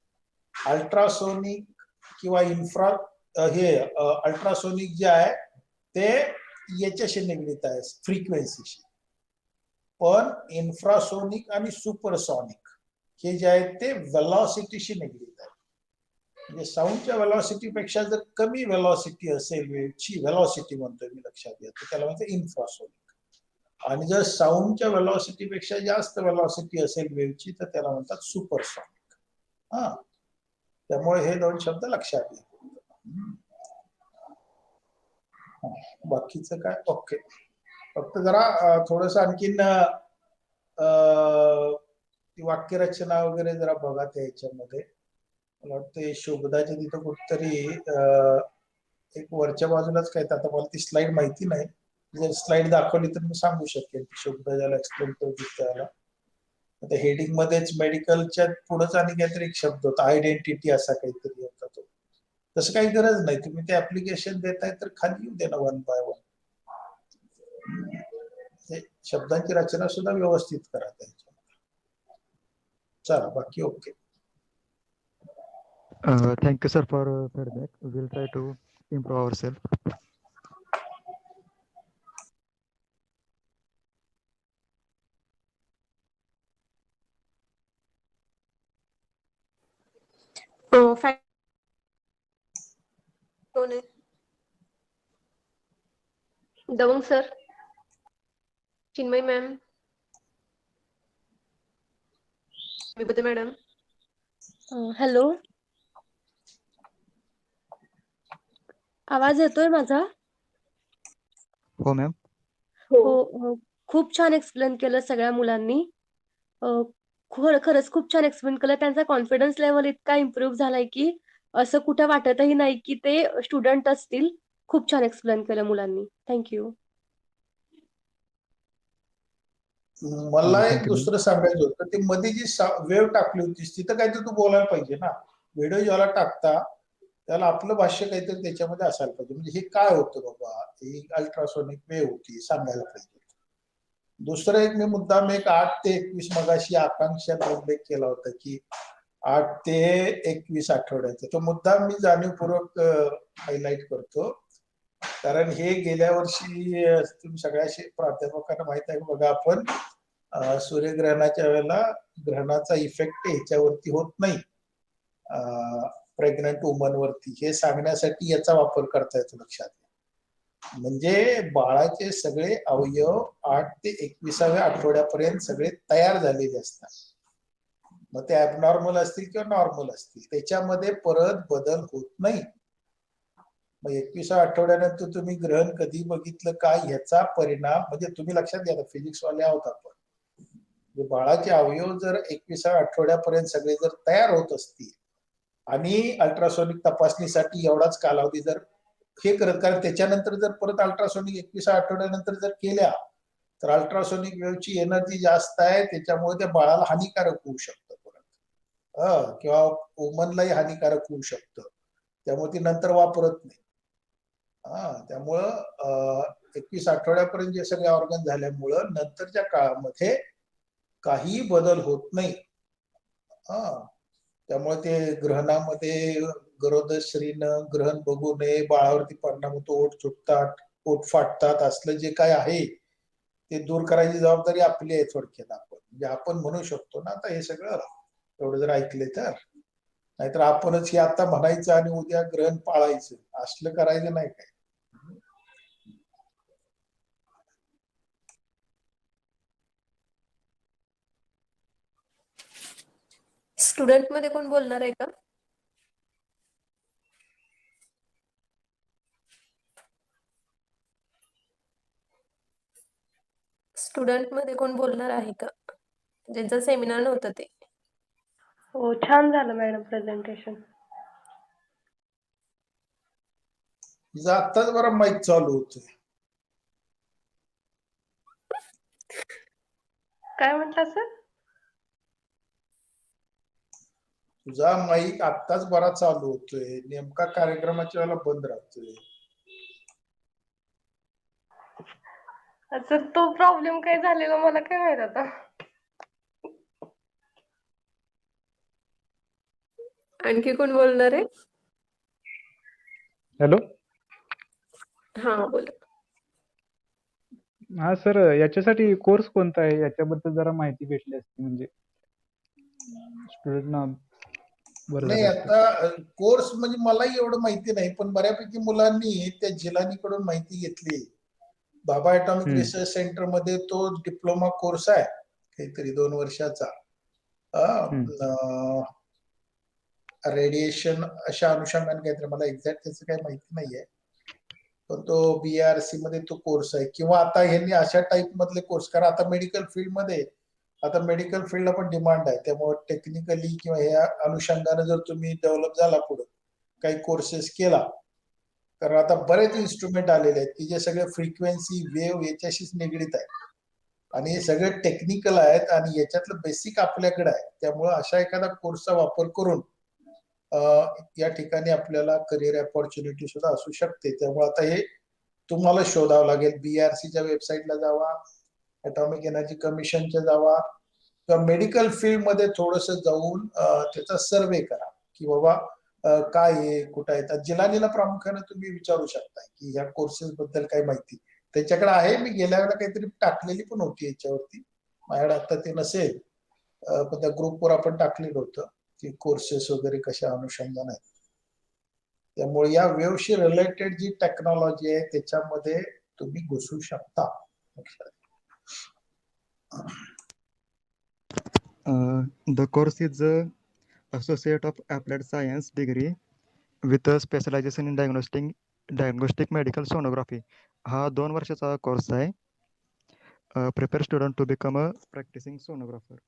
अल्ट्रासोनिक किंवा हे अल्ट्रासोनिक जे आहे ते याच्याशी निगडीत आहे फ्रिक्वेन्सीशी. पण इन्फ्रासोनिक आणि सुपरसोनिक हे जे आहेत ते व्हेलॉसिटीशी निगडीत आहेत. म्हणजे साऊंडच्या व्हेलॉसिटी पेक्षा जर कमी व्हेलॉसिटी असेल वेव्हची व्हेलॉसिटी म्हणतोय मी लक्षात घ्या तर त्याला म्हणतो इन्फ्रासोनिक. आणि जर साऊंडच्या व्हेलॉसिटी पेक्षा जास्त व्हेलॉसिटी असेल वेव्हची तर त्याला म्हणतात सुपरसोनिक. हा त्यामुळे हे दोन शब्द लक्षात घ्या. बाकीचं काय ओके. फक्त जरा थोडस आणखीन वाक्यरचना वगैरे जरा बघा त्या ह्याच्यामध्ये. मला वाटतं शोभदाच्या तिथं कुठतरी एक वरच्या बाजूलाच काय आता मला ती स्लाइड माहिती नाही. जर स्लाइड दाखवली तर मी सांगू शकेन शोभदा ज्याला एक्सप्लेन करू त्याला. आता हेडिंग मध्येच मेडिकलच्या पुढेच आणि काहीतरी एक शब्द होता आयडेंटिटी असा काहीतरी होता तो. तसं काही गरज नाही तुम्ही ते ऍप्लिकेशन देताय तर खाली येऊ दे ना 1 by 1. शब्दांची रचना सुद्धा व्यवस्थित करा त्याच्यामध्ये. चला बाकी okay. Thank you, sir, for feedback. We'll try to improve ourselves. कोण आहे? Dawang sir, Chinmay ma'am, Vibhute madam. Hello, आवाज येतोय माझा? हो मॅम. हो, खूप छान एक्सप्लेन केलं सगळ्या मुलांनी. खरंच खूप छान एक्सप्लेन केलं. त्यांचा कॉन्फिडन्स लेवल इतका इम्प्रूव्ह झालाय की असं कुठे वाटतही नाही की ते स्टुडंट असतील. खूप छान एक्सप्लेन केलं मुलांनी. थँक्यू. मला Thank एक you, ma'am. दुसरं सांगायचं होतं ते मध्ये जी वेव्ह टाकली होतीस तिथं काहीतरी तू बोलायला पाहिजे ना. व्हिडिओ ज्याला टाकता त्याला आपलं भाष्य काहीतरी त्याच्यामध्ये असायला पाहिजे. म्हणजे हे काय होतं बाबा ही अल्ट्रासोनिक वेव्ह होती सांगायला पाहिजे. दुसरं एक मी मुद्दाम एक 8 ते 21 मगाशी आकांक्षात उल्लेख केला होता की 8 ते 21 आठवड्याचा तो मुद्दाम मी जाणीवपूर्वक हायलाइट करतो. कारण हे गेल्या वर्षी तुम्ही सगळ्या प्राध्यापकांना माहित आहे बघा आपण सूर्यग्रहणाच्या वेळेला ग्रहणाचा इफेक्ट ह्याच्यावरती होत नाही प्रेग्नंट वुमन वरती हे सांगण्यासाठी याचा वापर करता येतो लक्षात. म्हणजे बाळाचे सगळे अवयव 8 ते 21व्या आठवड्यापर्यंत सगळे तयार झालेले असतात. मग ते ऍबनॉर्मल असतील किंवा नॉर्मल असतील त्याच्यामध्ये परत बदल होत नाही. मग 21व्या आठवड्यानंतर तुम्ही ग्रहण कधी बघितलं काय ह्याचा परिणाम म्हणजे तुम्ही लक्षात घ्या फिजिक्स वाले आहोत आपण. बाळाचे अवयव जर 21व्या आठवड्यापर्यंत सगळे जर तयार होत असतील आणि अल्ट्रासोनिक तपासणीसाठी एवढाच कालावधी जर हे करत कारण त्याच्यानंतर जर परत अल्ट्रासोनिक 21व्या आठवड्यानंतर जर केल्या तर अल्ट्रासोनिक वेव्हची एनर्जी जास्त आहे त्याच्यामुळे त्या बाळाला हानिकारक होऊ शकतं परत किंवा वुमनलाही हानिकारक होऊ शकतं. त्यामुळे ती नंतर वापरत नाही. त्यामुळं 21 आठवड्यापर्यंत जे सगळे ऑर्गन झाल्यामुळं नंतरच्या काळामध्ये काही बदल होत नाही. त्यामुळे ते ग्रहणामध्ये गरोदर स्त्रीनं ग्रहण बघू नये बाळावरती परिणाम होतो ओठ सुटतात पोट फाटतात असलं जे काय आहे ते दूर करायची जबाबदारी आपली आहे थोडक्यात. आपण म्हणजे आपण म्हणू शकतो ना आता हे सगळं एवढं जर ऐकले तर. नाहीतर आपणच हे आता म्हणायचं आणि उद्या ग्रहण पाळायचं असलं करायचं नाही काय. स्टुडंट मध्ये कोण बोलणार आहे का? स्टुडंट मध्ये कोण बोलणार आहे का ज्यांचं सेमिनार नव्हतं ते? हो, छान झालं मॅडम प्रेझेंटेशन. तिचं आत्ताच बरं माईक चालू होतोय. काय म्हटला सर? तुझा माईक आत्ताच बरा चालू होतोय, नेमका कार्यक्रमाच्या वेळेला बंद राहतोय. सर तो प्रॉब्लेम काय झालेला मला काय माहित आता. आणखी कोण बोलणार आहे? हॅलो. हा बोला. हा सर, याच्यासाठी कोर्स कोणता आहे याच्याबद्दल जरा माहिती भेटली असती म्हणजे स्टुडंटना बरं नाही, झालं असतं. आता कोर्स म्हणजे मलाही एवढं माहिती नाही, पण बऱ्यापैकी मुलांनी त्या जिलानीकडून माहिती घेतली. बाबा ॲटॉमिक रिसर्च सेंटर मध्ये तो डिप्लोमा कोर्स आहे काहीतरी 2 वर्षाचा. रेडिएशन अशा अनुषंगाने काहीतरी, मला एक्झॅक्ट त्याचं काही माहिती नाहीये, पण तो BRC मध्ये तो कोर्स आहे. किंवा आता ह्यांनी अशा टाईप मधले कोर्स, कारण आता मेडिकल फील्डमध्ये आता मेडिकल फील्डला पण डिमांड आहे, त्यामुळे टेक्निकली किंवा ह्या अनुषंगाने जर तुम्ही डेव्हलप झाला पुढे काही कोर्सेस केला, तर आता बरेच इन्स्ट्रुमेंट आलेले आहेत की जे सगळे फ्रिक्वेन्सी वेव्ह याच्याशीच निगडीत आहेत आणि हे सगळे टेक्निकल आहेत आणि याच्यातलं बेसिक आपल्याकडे आहे. त्यामुळे अशा एखादा कोर्सचा वापर करून या ठिकाणी आपल्याला करिअर अपॉर्च्युनिटी सुद्धा असू शकते. त्यामुळे आता हे तुम्हाला शोधावं लागेल. BRCच्या वेबसाईटला जावा, ॲटॉमिक एनर्जी कमिशनच्या जावा किंवा मेडिकल फील्डमध्ये थोडंसं जाऊन त्याचा सर्वे करा की बाबा काय आहे, कुठं आहे. तर जिलानीला प्रामुख्याने तुम्ही विचारू शकता की ह्या कोर्सेस बद्दल काय माहिती त्यांच्याकडे आहे. मी गेल्या वेळेला काहीतरी टाकलेली पण होती याच्यावरती, माझ्याकडे आता ते नसेल, पण त्या ग्रुपवर आपण टाकलेलं होतं की कोर्सेस वगैरे कशा अनुषंगाने आहेत. त्यामुळे या वेव्हशी रिलेटेड जी टेक्नॉलॉजी आहे त्याच्यामध्ये तुम्ही घुसू शकता. The course is Associate of Applied Science degree with a specialization in diagnostic medical sonography. हा 2 वर्षाचा कोर्स आहे. Prepare student to become a practicing sonographer.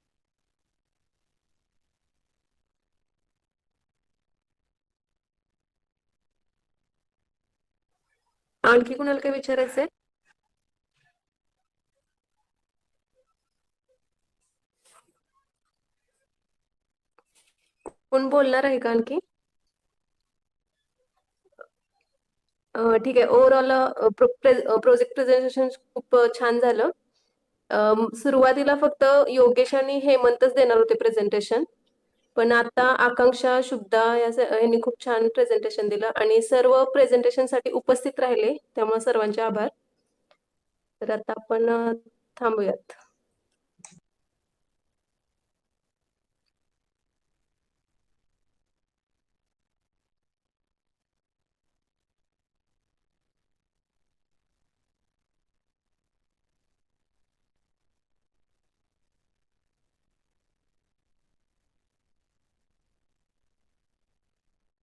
आणखी कुणाला काय विचारायचंय? कोण बोलणार आहे का आणखी? ठीक आहे. ओव्हरऑल प्रोजेक्ट प्रेझेंटेशन खूप छान झालं. सुरुवातीला फक्त योगेश आणि हेमंतच देणार होते प्रेझेंटेशन, पण आता आकांक्षा, शुभदा यांनी खूप छान प्रेझेंटेशन दिलं आणि सर्व प्रेझेंटेशनसाठी उपस्थित राहिले, त्यामुळे सर्वांचे आभार. तर आता आपण थांबूयात.